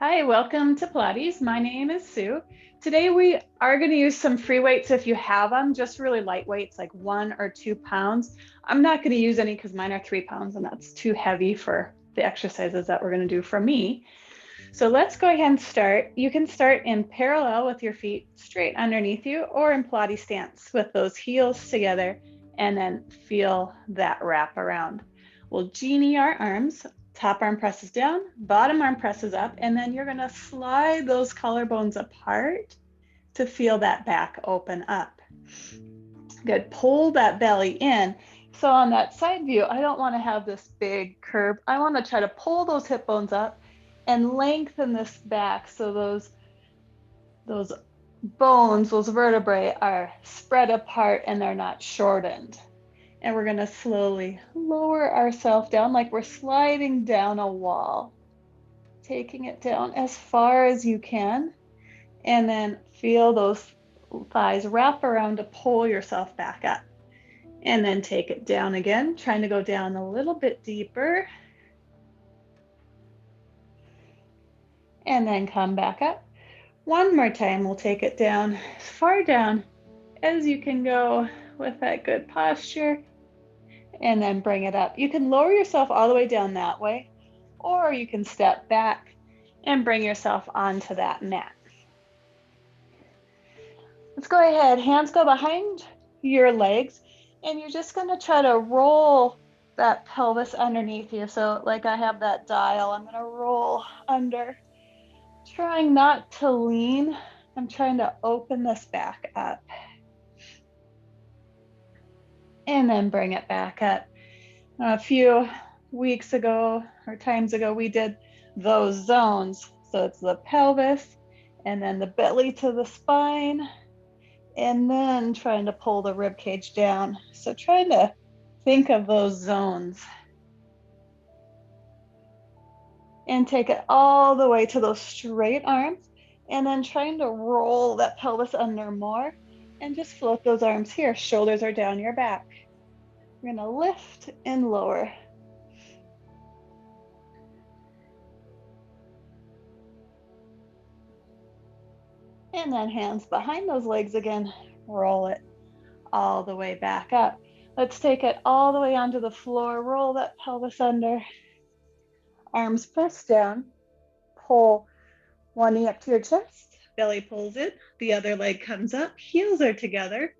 Hi, welcome to Pilates. My name is Sue. Today we are going to use some free weights if you have them, just really light weights like 1 or 2 pounds. I'm not going to use any because mine are 3 pounds and that's too heavy for the exercises that we're going to do for me. So let's go ahead and start. You can start in parallel with your feet straight underneath you or in Pilates stance with those heels together and then feel that wrap around. We'll genie our arms. Top arm presses down, bottom arm presses up, and then you're going to slide those collarbones apart to feel that back open up. Good. Pull that belly in. So on that side view, I don't want to have this big curve. I want to try to pull those hip bones up and lengthen this back so those bones, those vertebrae are spread apart and they're not shortened. And we're going to slowly lower ourselves down like we're sliding down a wall, taking it down as far as you can, and then feel those thighs wrap around to pull yourself back up. And then take it down again, trying to go down a little bit deeper. And then come back up. One more time, we'll take it down as far down as you can go with that good posture. And then bring it up. You can lower yourself all the way down that way, or you can step back and bring yourself onto that mat. Let's go ahead. Hands go behind your legs, and you're just going to try to roll that pelvis underneath you. So like I have that dial, I'm going to roll under, trying not to lean. I'm trying to open this back up. And then bring it back up. A few weeks ago or times ago, we did those zones. So it's the pelvis and then the belly to the spine, and then trying to pull the rib cage down. So trying to think of those zones and take it all the way to those straight arms, and then trying to roll that pelvis under more and just float those arms here. Shoulders are down your back. We're going to lift and lower. And then hands behind those legs again, roll it all the way back up. Let's take it all the way onto the floor, roll that pelvis under, arms press down, pull one knee up to your chest, belly pulls it, the other leg comes up, heels are together,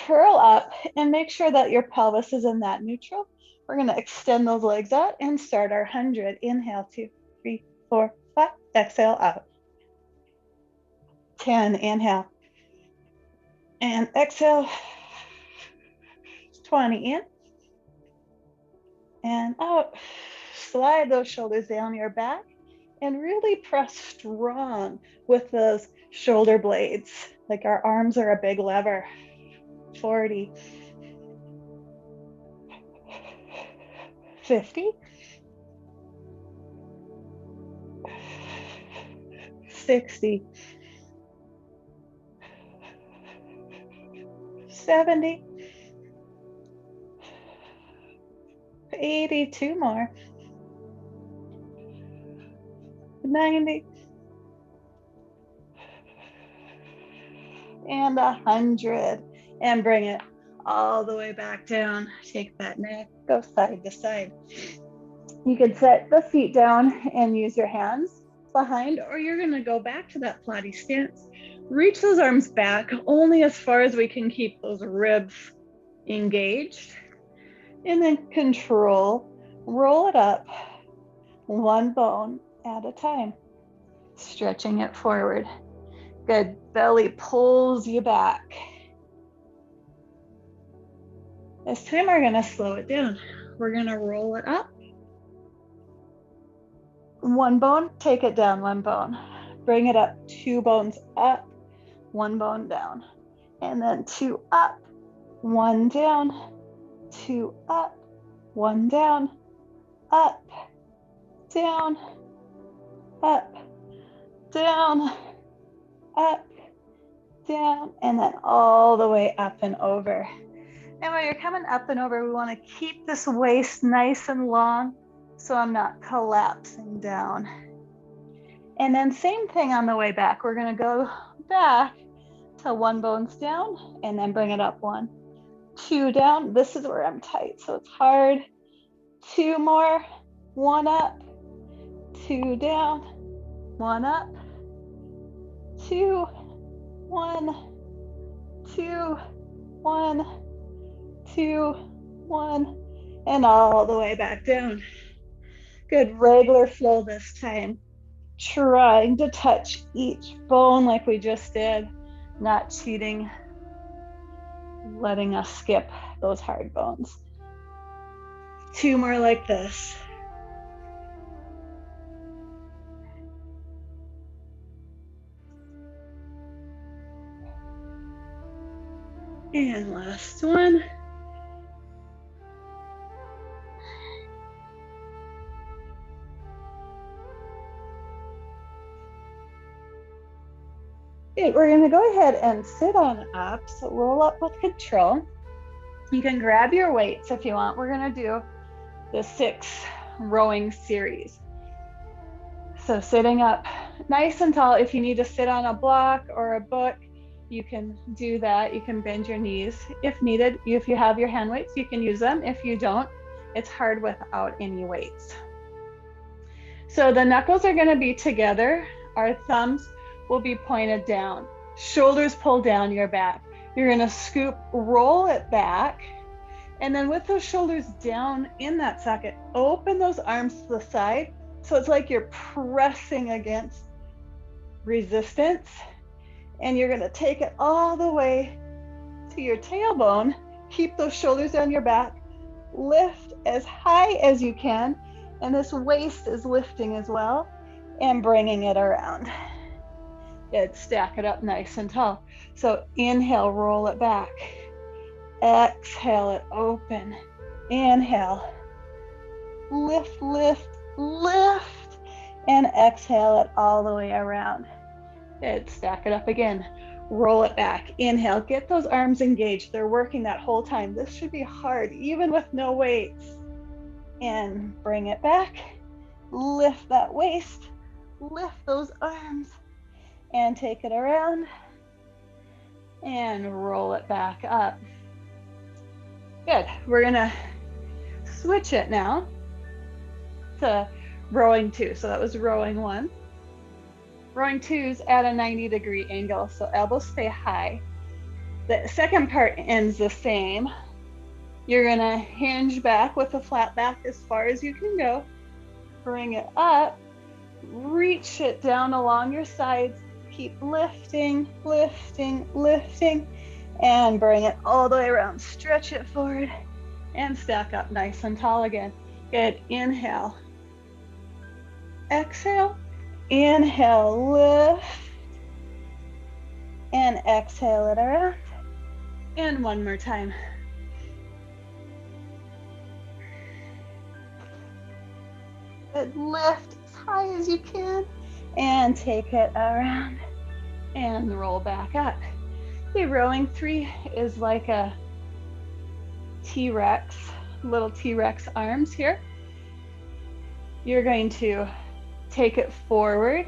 curl up and make sure that your pelvis is in that neutral. We're going to extend those legs out and start our 100. Inhale, 2, 3, 4, 5, exhale out. 10, inhale. And exhale, 20 in and out. Slide those shoulders down your back and really press strong with those shoulder blades, like our arms are a big lever. 40, 50, 60, 70, 82 more, 90, and 100. And bring it all the way back down. Take that neck, go side to side. You can set the feet down and use your hands behind, or you're going to go back to that Pilates stance. Reach those arms back only as far as we can keep those ribs engaged. And then control, roll it up one bone at a time, stretching it forward. Good. Belly pulls you back. This time we're going to slow it down. We're going to roll it up. One bone, take it down, one bone. Bring it up, 2 bones up, 1 bone down. And then 2 up, 1 down, 2 up, 1 down, up, down, up, down, up, down, and then all the way up and over. And when you're coming up and over, we want to keep this waist nice and long so I'm not collapsing down. And then same thing on the way back. We're gonna go back till one bone's down and then bring it up. 1, 2 down. This is where I'm tight, so it's hard. 2 more, 1 up, 2 down, 1 up, 2, 1, 2, 1, 2, 1, and all the way back down. Good, regular flow this time. Trying to touch each bone like we just did, not cheating, letting us skip those hard bones. 2 more like this. And last one. Okay, we're going to go ahead and sit on up. So roll up with control. You can grab your weights if you want. We're going to do the 6 rowing series. So sitting up nice and tall. If you need to sit on a block or a book, you can do that. You can bend your knees if needed. If you have your hand weights, you can use them. If you don't, it's hard without any weights. So the knuckles are going to be together. Our thumbs will be pointed down. Shoulders pull down your back. You're going to scoop, roll it back. And then with those shoulders down in that socket, open those arms to the side. So it's like you're pressing against resistance. And you're going to take it all the way to your tailbone. Keep those shoulders on your back. Lift as high as you can. And this waist is lifting as well. And bringing it around. Good, stack it up nice and tall. So inhale, roll it back. Exhale it open. Inhale. Lift, lift, lift. And exhale it all the way around. Good, stack it up again. Roll it back. Inhale, get those arms engaged. They're working that whole time. This should be hard, even with no weights. And bring it back. Lift that waist. Lift those arms. And take it around. And roll it back up. Good. We're going to switch it now to rowing 2. So that was rowing 1. Rowing 2 is at a 90-degree angle, so elbows stay high. The second part ends the same. You're going to hinge back with a flat back as far as you can go. Bring it up. Reach it down along your sides. Keep lifting, lifting, lifting, and bring it all the way around. Stretch it forward and stack up nice and tall again. Good. Inhale. Exhale. Inhale, lift. And exhale it around. And one more time. Good. Lift as high as you can. And take it around and roll back up. Okay, rowing 3 is like a T-Rex, little T-Rex arms here. You're going to take it forward,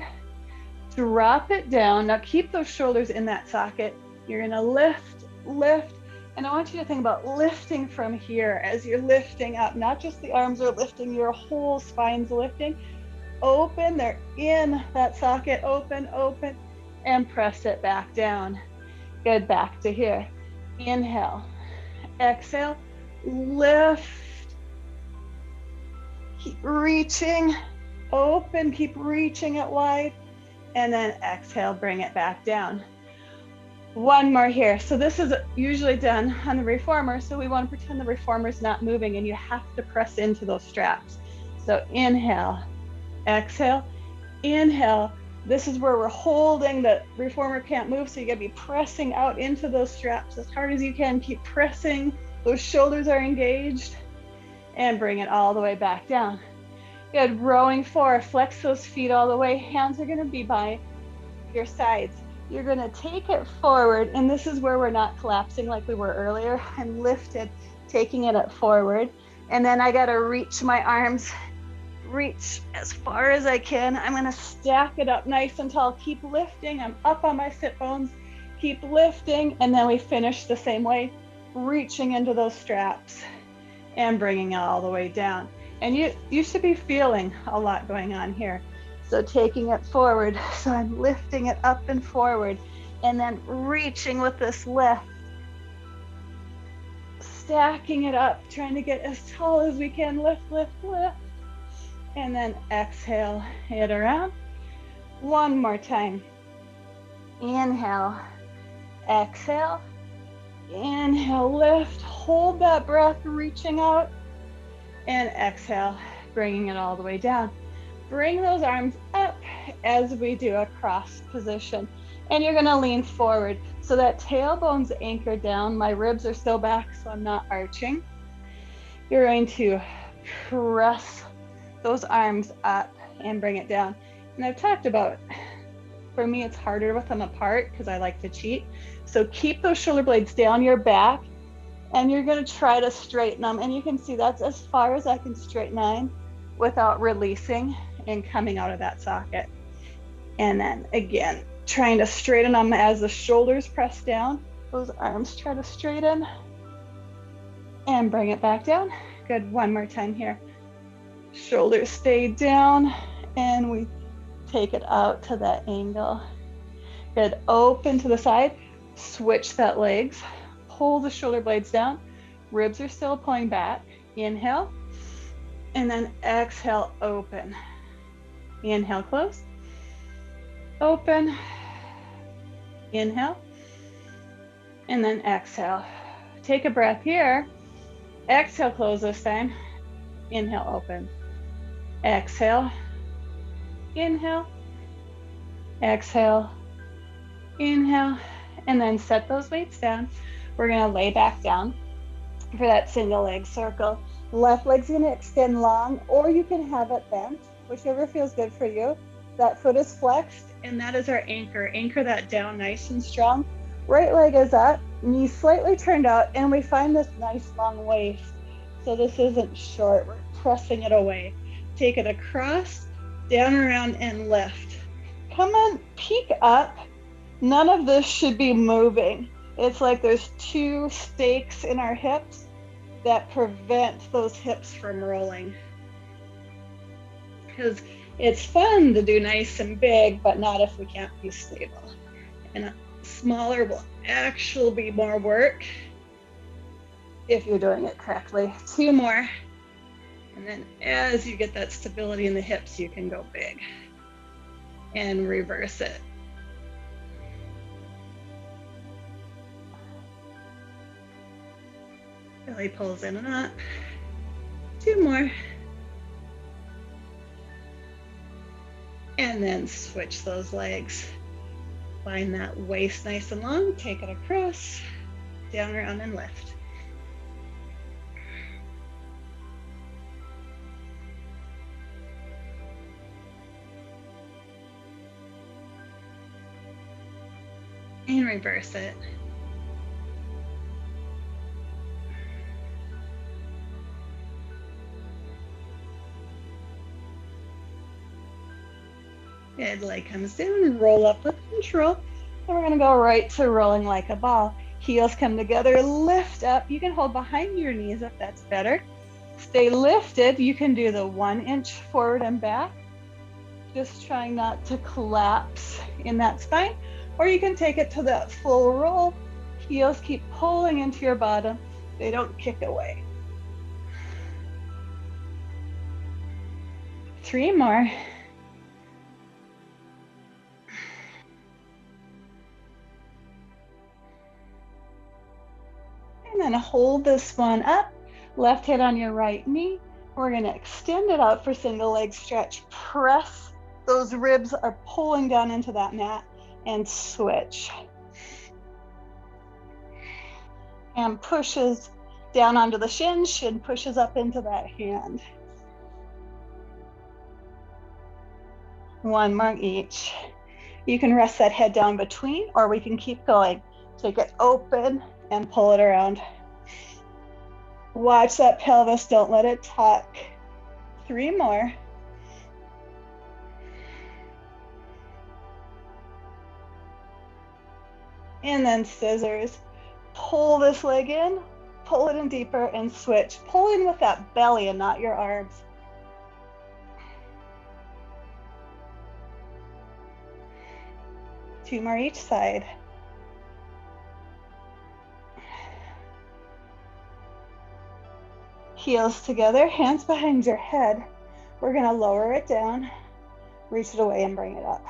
drop it down. Now keep those shoulders in that socket. You're going to lift, lift, and I want you to think about lifting from here as you're lifting up. Not just the arms are lifting, your whole spine's lifting. Open, they're in that socket, open, open, and press it back down. Good, back to here. Inhale, exhale, lift. Keep reaching, open, keep reaching it wide, and then exhale, bring it back down. One more here. So this is usually done on the reformer, so we want to pretend the reformer's not moving and you have to press into those straps. So inhale, exhale, inhale. This is where we're holding. The reformer can't move, so you gotta be pressing out into those straps as hard as you can. Keep pressing. Those shoulders are engaged. And bring it all the way back down. Good. Rowing 4. Flex those feet all the way. Hands are gonna be by your sides. You're gonna take it forward, and this is where we're not collapsing like we were earlier. I'm lifted, taking it up forward. And then I gotta reach my arms reach as far as I can. I'm gonna stack it up nice and tall. Keep lifting. I'm up on my sit bones. Keep lifting, and then we finish the same way, reaching into those straps and bringing it all the way down. And you should be feeling a lot going on here. So taking it forward, so I'm lifting it up and forward, and then reaching with this lift, stacking it up, trying to get as tall as we can. Lift, lift, lift, and then exhale it around. One more time. Inhale, exhale, inhale, lift, hold that breath, reaching out, and exhale, bringing it all the way down. Bring those arms up as we do a cross position, and you're gonna lean forward so that tailbone's anchored down. My ribs are still back, so I'm not arching. You're going to press those arms up and bring it down. And I've talked about, for me, it's harder with them apart because I like to cheat. So keep those shoulder blades down your back, and you're gonna try to straighten them. And you can see that's as far as I can straighten mine without releasing and coming out of that socket. And then again, trying to straighten them as the shoulders press down. Those arms try to straighten and bring it back down. Good, one more time here. Shoulders stay down, and we take it out to that angle. Good, open to the side, switch that legs, pull the shoulder blades down, ribs are still pulling back. Inhale, and then exhale, open. Inhale, close, open, inhale, and then exhale. Take a breath here. Exhale, close this time. Inhale, open. Exhale, inhale, exhale, inhale, and then set those weights down. We're gonna lay back down for that single leg circle. Left leg's gonna extend long, or you can have it bent, whichever feels good for you. That foot is flexed, and that is our anchor. Anchor that down nice and strong. Right leg is up, knee slightly turned out, and we find this nice long waist. So this isn't short, we're pressing it away. Take it across, down, around, and lift. Come on, peek up. None of this should be moving. It's like there's two stakes in our hips that prevent those hips from rolling. Because it's fun to do nice and big, but not if we can't be stable. And smaller will actually be more work if you're doing it correctly. Two more. And then as you get that stability in the hips, you can go big and reverse it. Belly pulls in and up. Two more. And then switch those legs. Find that waist nice and long, take it across, down, around, and lift. And reverse it. Good, leg comes down, roll up with control. And we're gonna go right to rolling like a ball. Heels come together, lift up. You can hold behind your knees if that's better. Stay lifted. You can do the 1 inch forward and back. Just trying not to collapse in that spine. Or you can take it to that full roll. Heels keep pulling into your bottom. They don't kick away. 3 more. And then hold this one up, left hand on your right knee. We're gonna extend it out for single leg stretch. Press, those ribs are pulling down into that mat, and switch. And pushes down onto the shin, shin pushes up into that hand. 1 more each. You can rest that head down between, or we can keep going. Take it open and pull it around. Watch that pelvis, don't let it tuck. 3 more. And then scissors. Pull this leg in, pull it in deeper, and switch. Pull in with that belly and not your arms. Two more each side. Heels together, hands behind your head. We're going to lower it down, reach it away, and bring it up.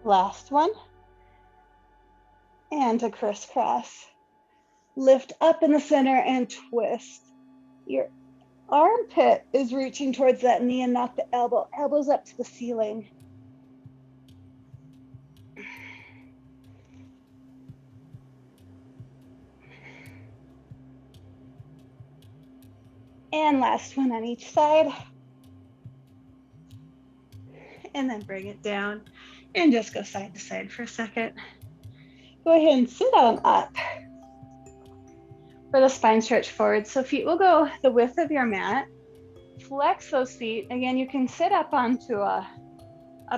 Last one. And to crisscross. Lift up in the center and twist. Your armpit is reaching towards that knee and not the elbow. Elbows up to the ceiling. And last one on each side. And then bring it down and just go side to side for a second. Go ahead and sit on up for the spine stretch forward. So feet will go the width of your mat. Flex those feet. Again, you can sit up onto a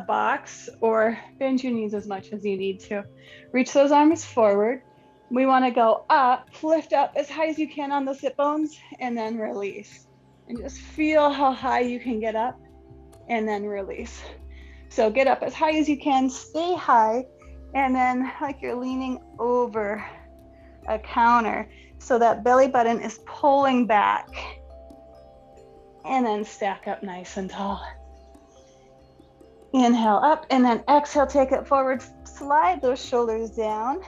box or bend your knees as much as you need to. Reach those arms forward. We want to go up, lift up as high as you can on the sit bones, and then release. And just feel how high you can get up and then release. So get up as high as you can, stay high, and then like you're leaning over a counter so that belly button is pulling back, and then stack up nice and tall. Inhale up, and then exhale, take it forward, slide those shoulders down.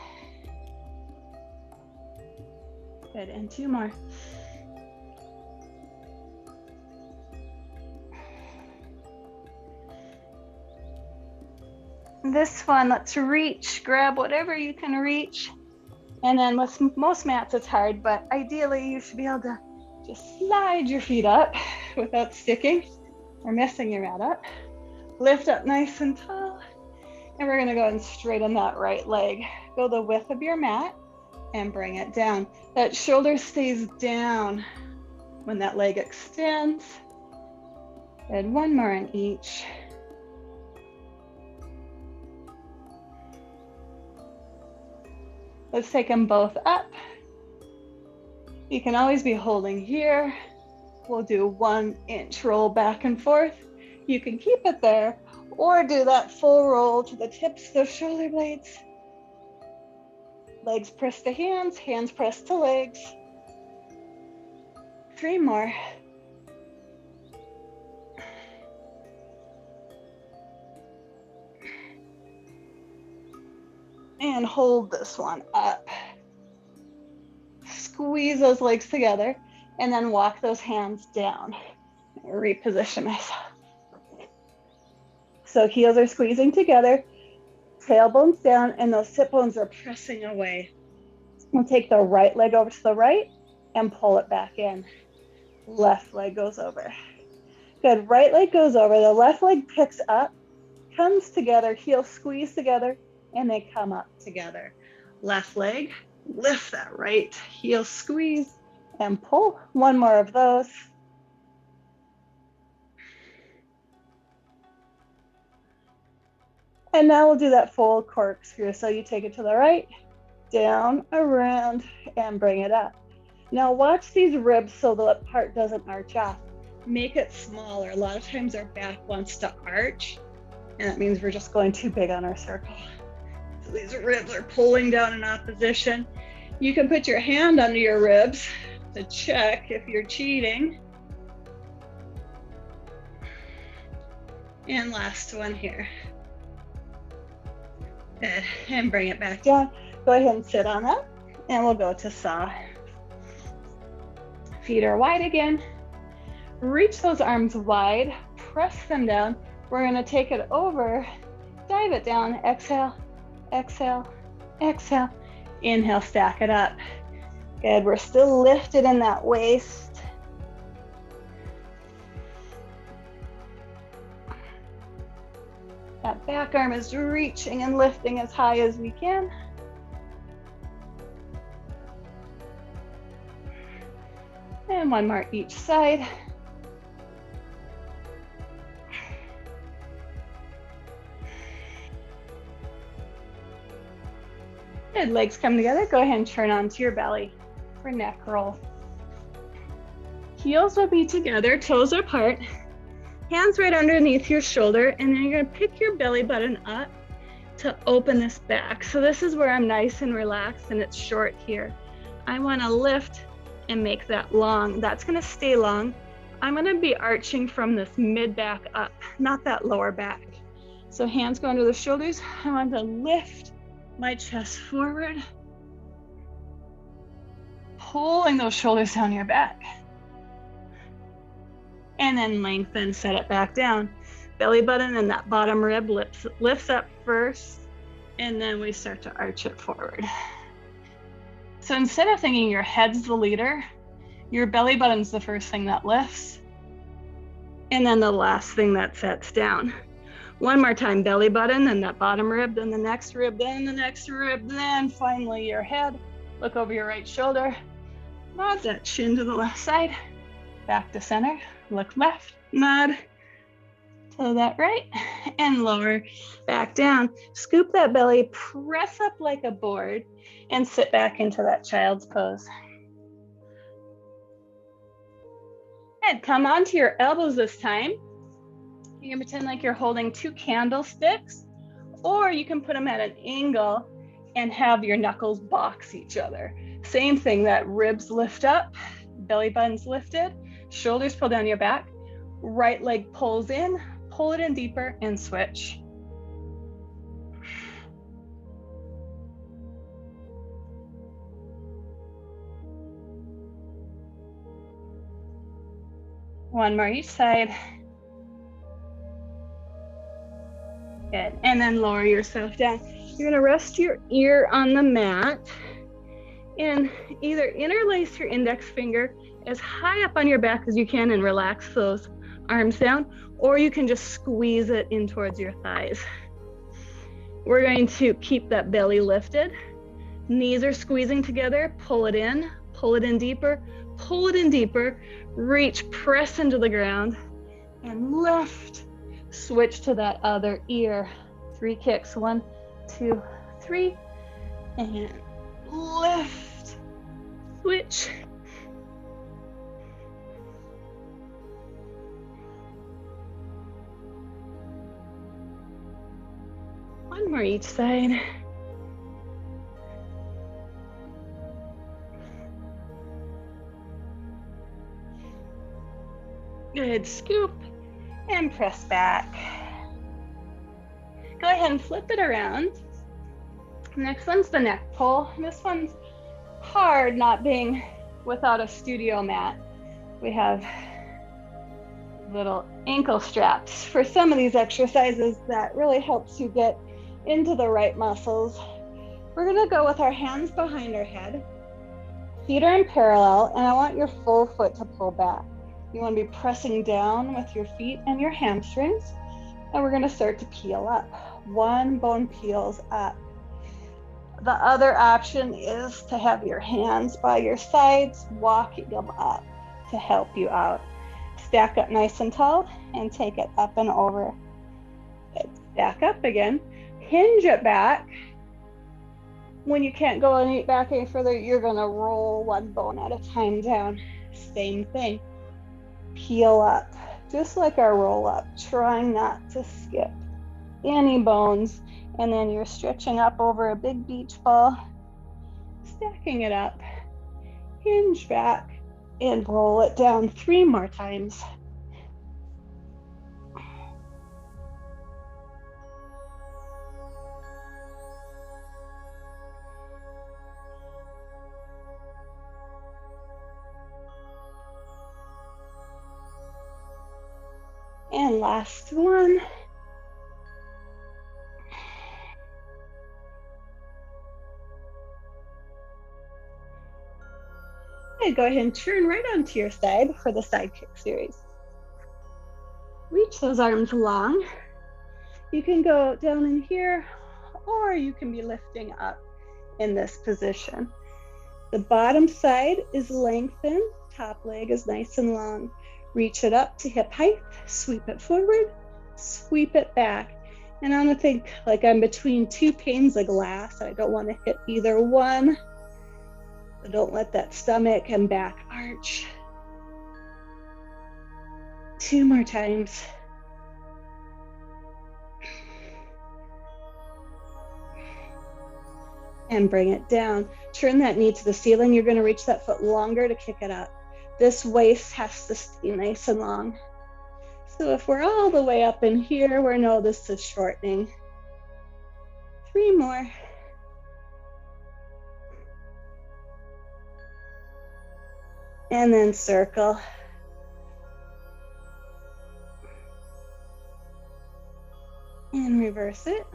Good, and two more. This one, let's reach, grab whatever you can reach. And then with most mats it's hard, but ideally you should be able to just slide your feet up without sticking or messing your mat up. Lift up nice and tall. And we're gonna go and straighten that right leg. Go the width of your mat and bring it down. That shoulder stays down when that leg extends. And one more in each. Let's take them both up. You can always be holding here. We'll do 1 inch roll back and forth. You can keep it there or do that full roll to the tips of those shoulder blades. Legs press to hands, hands press to legs. 3 more. And hold this one up. Squeeze those legs together and then walk those hands down. Reposition myself. So heels are squeezing together, tailbones down, and those sit bones are pressing away. We'll take the right leg over to the right and pull it back in. Left leg goes over. Good, right leg goes over, the left leg picks up, comes together, heels squeeze together, and they come up together. Left leg, lift that right, heel squeeze, and pull. 1 more of those. And now we'll do that full corkscrew. So you take it to the right, down, around, and bring it up. Now watch these ribs so the part doesn't arch off. Make it smaller. A lot of times our back wants to arch, and that means we're just going too big on our circle. So these ribs are pulling down in opposition. You can put your hand under your ribs to check if you're cheating. And last one here. Good. And bring it back down. Go ahead and sit on up, and we'll go to saw. Feet are wide again. Reach those arms wide, press them down. We're going to take it over, dive it down, exhale, exhale, exhale. Inhale, stack it up. Good, we're still lifted in that waist. That back arm is reaching and lifting as high as we can. And one more each side. Good, legs come together. Go ahead and turn onto your belly for neck roll. Heels will be together, toes are apart. Hands right underneath your shoulder, and then you're gonna pick your belly button up to open this back. So this is where I'm nice and relaxed and it's short here. I wanna lift and make that long. That's gonna stay long. I'm gonna be arching from this mid back up, not that lower back. So hands go under the shoulders. I want to lift my chest forward, pulling those shoulders down your back. And then lengthen, set it back down. Belly button and that bottom rib lifts up first, and then we start to arch it forward. So instead of thinking your head's the leader, your belly button's the first thing that lifts, and then the last thing that sets down. One more time, belly button, then that bottom rib, then the next rib, then the next rib, then finally your head. Look over your right shoulder, nod that chin to the left side, back to center, look left, nod to that right, and lower back down. Scoop that belly, press up like a board, and sit back into that child's pose. Good, come onto your elbows this time. You can pretend like you're holding two candlesticks, or you can put them at an angle and have your knuckles box each other. Same thing, that ribs lift up, belly button's lifted, shoulders pull down your back, right leg pulls in, pull it in deeper and switch. One more each side. Good, and then lower yourself down. You're gonna rest your ear on the mat and either interlace your index finger as high up on your back as you can and relax those arms down, or you can just squeeze it in towards your thighs. We're going to keep that belly lifted. Knees are squeezing together, pull it in deeper, pull it in deeper, reach, press into the ground, and lift. Switch to that other ear. 3 kicks, 1, 2, 3, and lift, switch. One more each side. Good, scoop and press back. Go ahead and flip it around. Next one's the neck pull. This one's hard not being without a studio mat. We have little ankle straps for some of these exercises that really helps you get into the right muscles. We're gonna go with our hands behind our head. Feet are in parallel, and I want your full foot to pull back. You want to be pressing down with your feet and your hamstrings, and we're going to start to peel up. One bone peels up. The other option is to have your hands by your sides, walking them up to help you out. Stack up nice and tall and take it up and over. Stack up again, hinge it back. When you can't go any back any further, you're going to roll one bone at a time down. Same thing. Peel up, just like our roll up, trying not to skip any bones. And then you're stretching up over a big beach ball, stacking it up, hinge back, and roll it down 3 more times. And last one. Okay, go ahead and turn right onto your side for the side kick series. Reach those arms long. You can go down in here, or you can be lifting up in this position. The bottom side is lengthened top leg is nice and long. Reach it up to hip height, sweep it forward, sweep it back. And I'm gonna think like I'm between two panes of glass. I don't want to hit either one. So don't let that stomach and back arch. 2 more times. And bring it down. Turn that knee to the ceiling. You're going to reach that foot longer to kick it up. This waist has to stay nice and long. So if we're all the way up in here, we know this is shortening. 3 more. And then circle. And reverse it.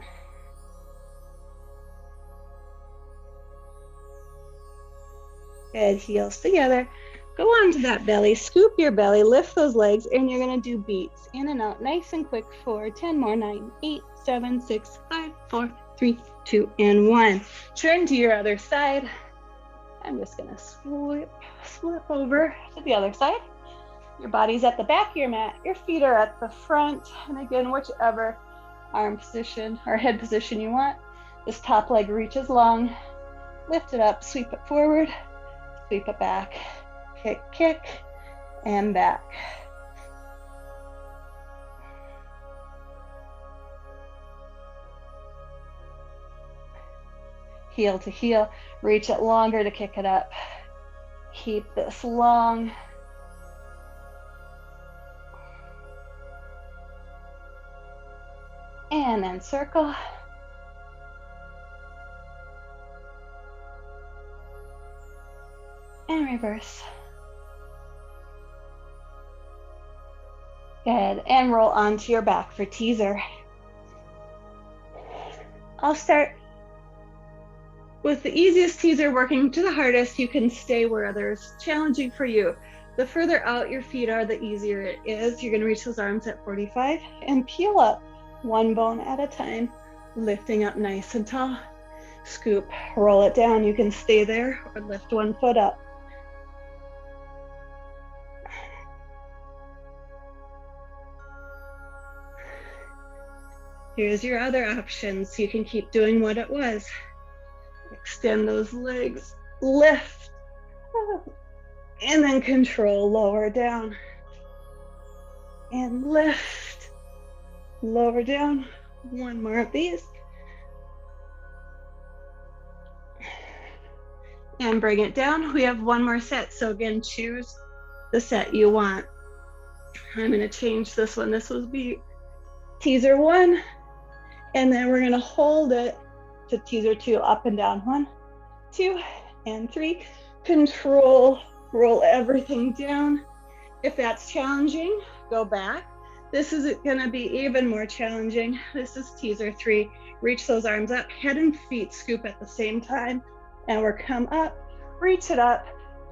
Good, heels together. Go onto that belly, scoop your belly, lift those legs, and you're gonna do beats. In and out, nice and quick for 10 more. 9, 8, 7, 6, 5, 4, 3, 2, and 1. Turn to your other side. I'm just gonna flip over to the other side. Your body's at the back of your mat, your feet are at the front, and again, whichever arm position or head position you want. This top leg reaches long, lift it up, sweep it forward, sweep it back, kick, kick, and back. Heel to heel, reach it longer to kick it up. Keep this long. And then circle. And reverse. Good, and roll onto your back for teaser. I'll start with the easiest teaser, working to the hardest. You can stay where it's challenging for you. The further out your feet are, the easier it is. You're gonna reach those arms at 45 and peel up one bone at a time, lifting up nice and tall. Scoop, roll it down. You can stay there or lift one foot up. Here's your other options. You can keep doing what it was. Extend those legs, lift, and then control, lower down, and lift, lower down. One more of these. And bring it down. We have one more set. So again, choose the set you want. I'm going to change this one. This will be teaser 1. And then we're going to hold it to teaser 2, up and down. 1, 2, and 3. Control, roll everything down. If that's challenging, go back. This is going to be even more challenging. This is teaser 3. Reach those arms up, head and feet scoop at the same time. And we're come up, reach it up,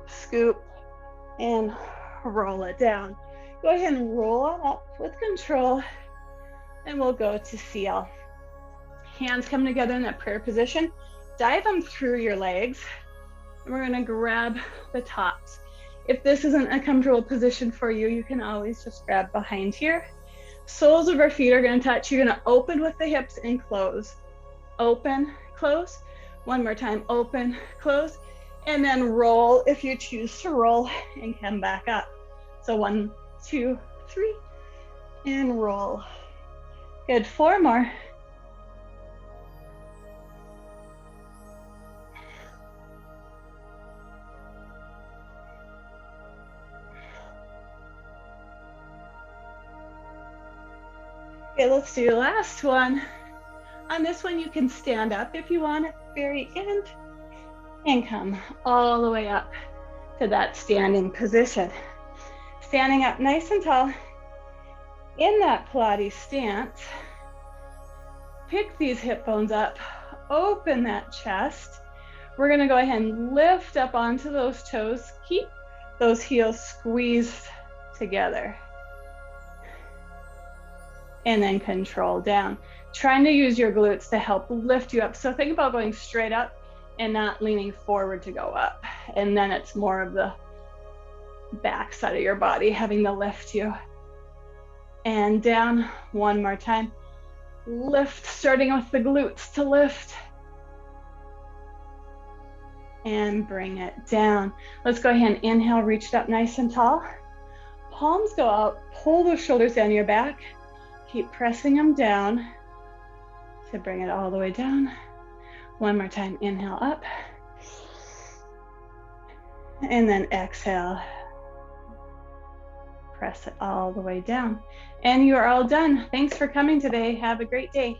scoop, and roll it down. Go ahead and roll on up with control, and we'll go to CL. Hands come together in that prayer position. Dive them through your legs, and we're gonna grab the tops. If this isn't a comfortable position for you, you can always just grab behind here. Soles of our feet are gonna touch. You're gonna open with the hips and close. Open, close. One more time, open, close, and then roll if you choose to roll, and come back up. So 1, 2, 3, and roll. Good, 4 more. Okay, let's do the last one. On this one, you can stand up if you want at the very end and come all the way up to that standing position. Standing up nice and tall in that Pilates stance. Pick these hip bones up, open that chest. We're gonna go ahead and lift up onto those toes. Keep those heels squeezed together. And then control down. Trying to use your glutes to help lift you up. So think about going straight up and not leaning forward to go up. And then it's more of the back side of your body, having to lift you. And down one more time. Lift, starting with the glutes to lift. And bring it down. Let's go ahead and inhale, reach it up nice and tall. Palms go out, pull those shoulders down your back. Keep pressing them down to bring it all the way down. One more time, inhale up. And then exhale. Press it all the way down. And you are all done. Thanks for coming today. Have a great day.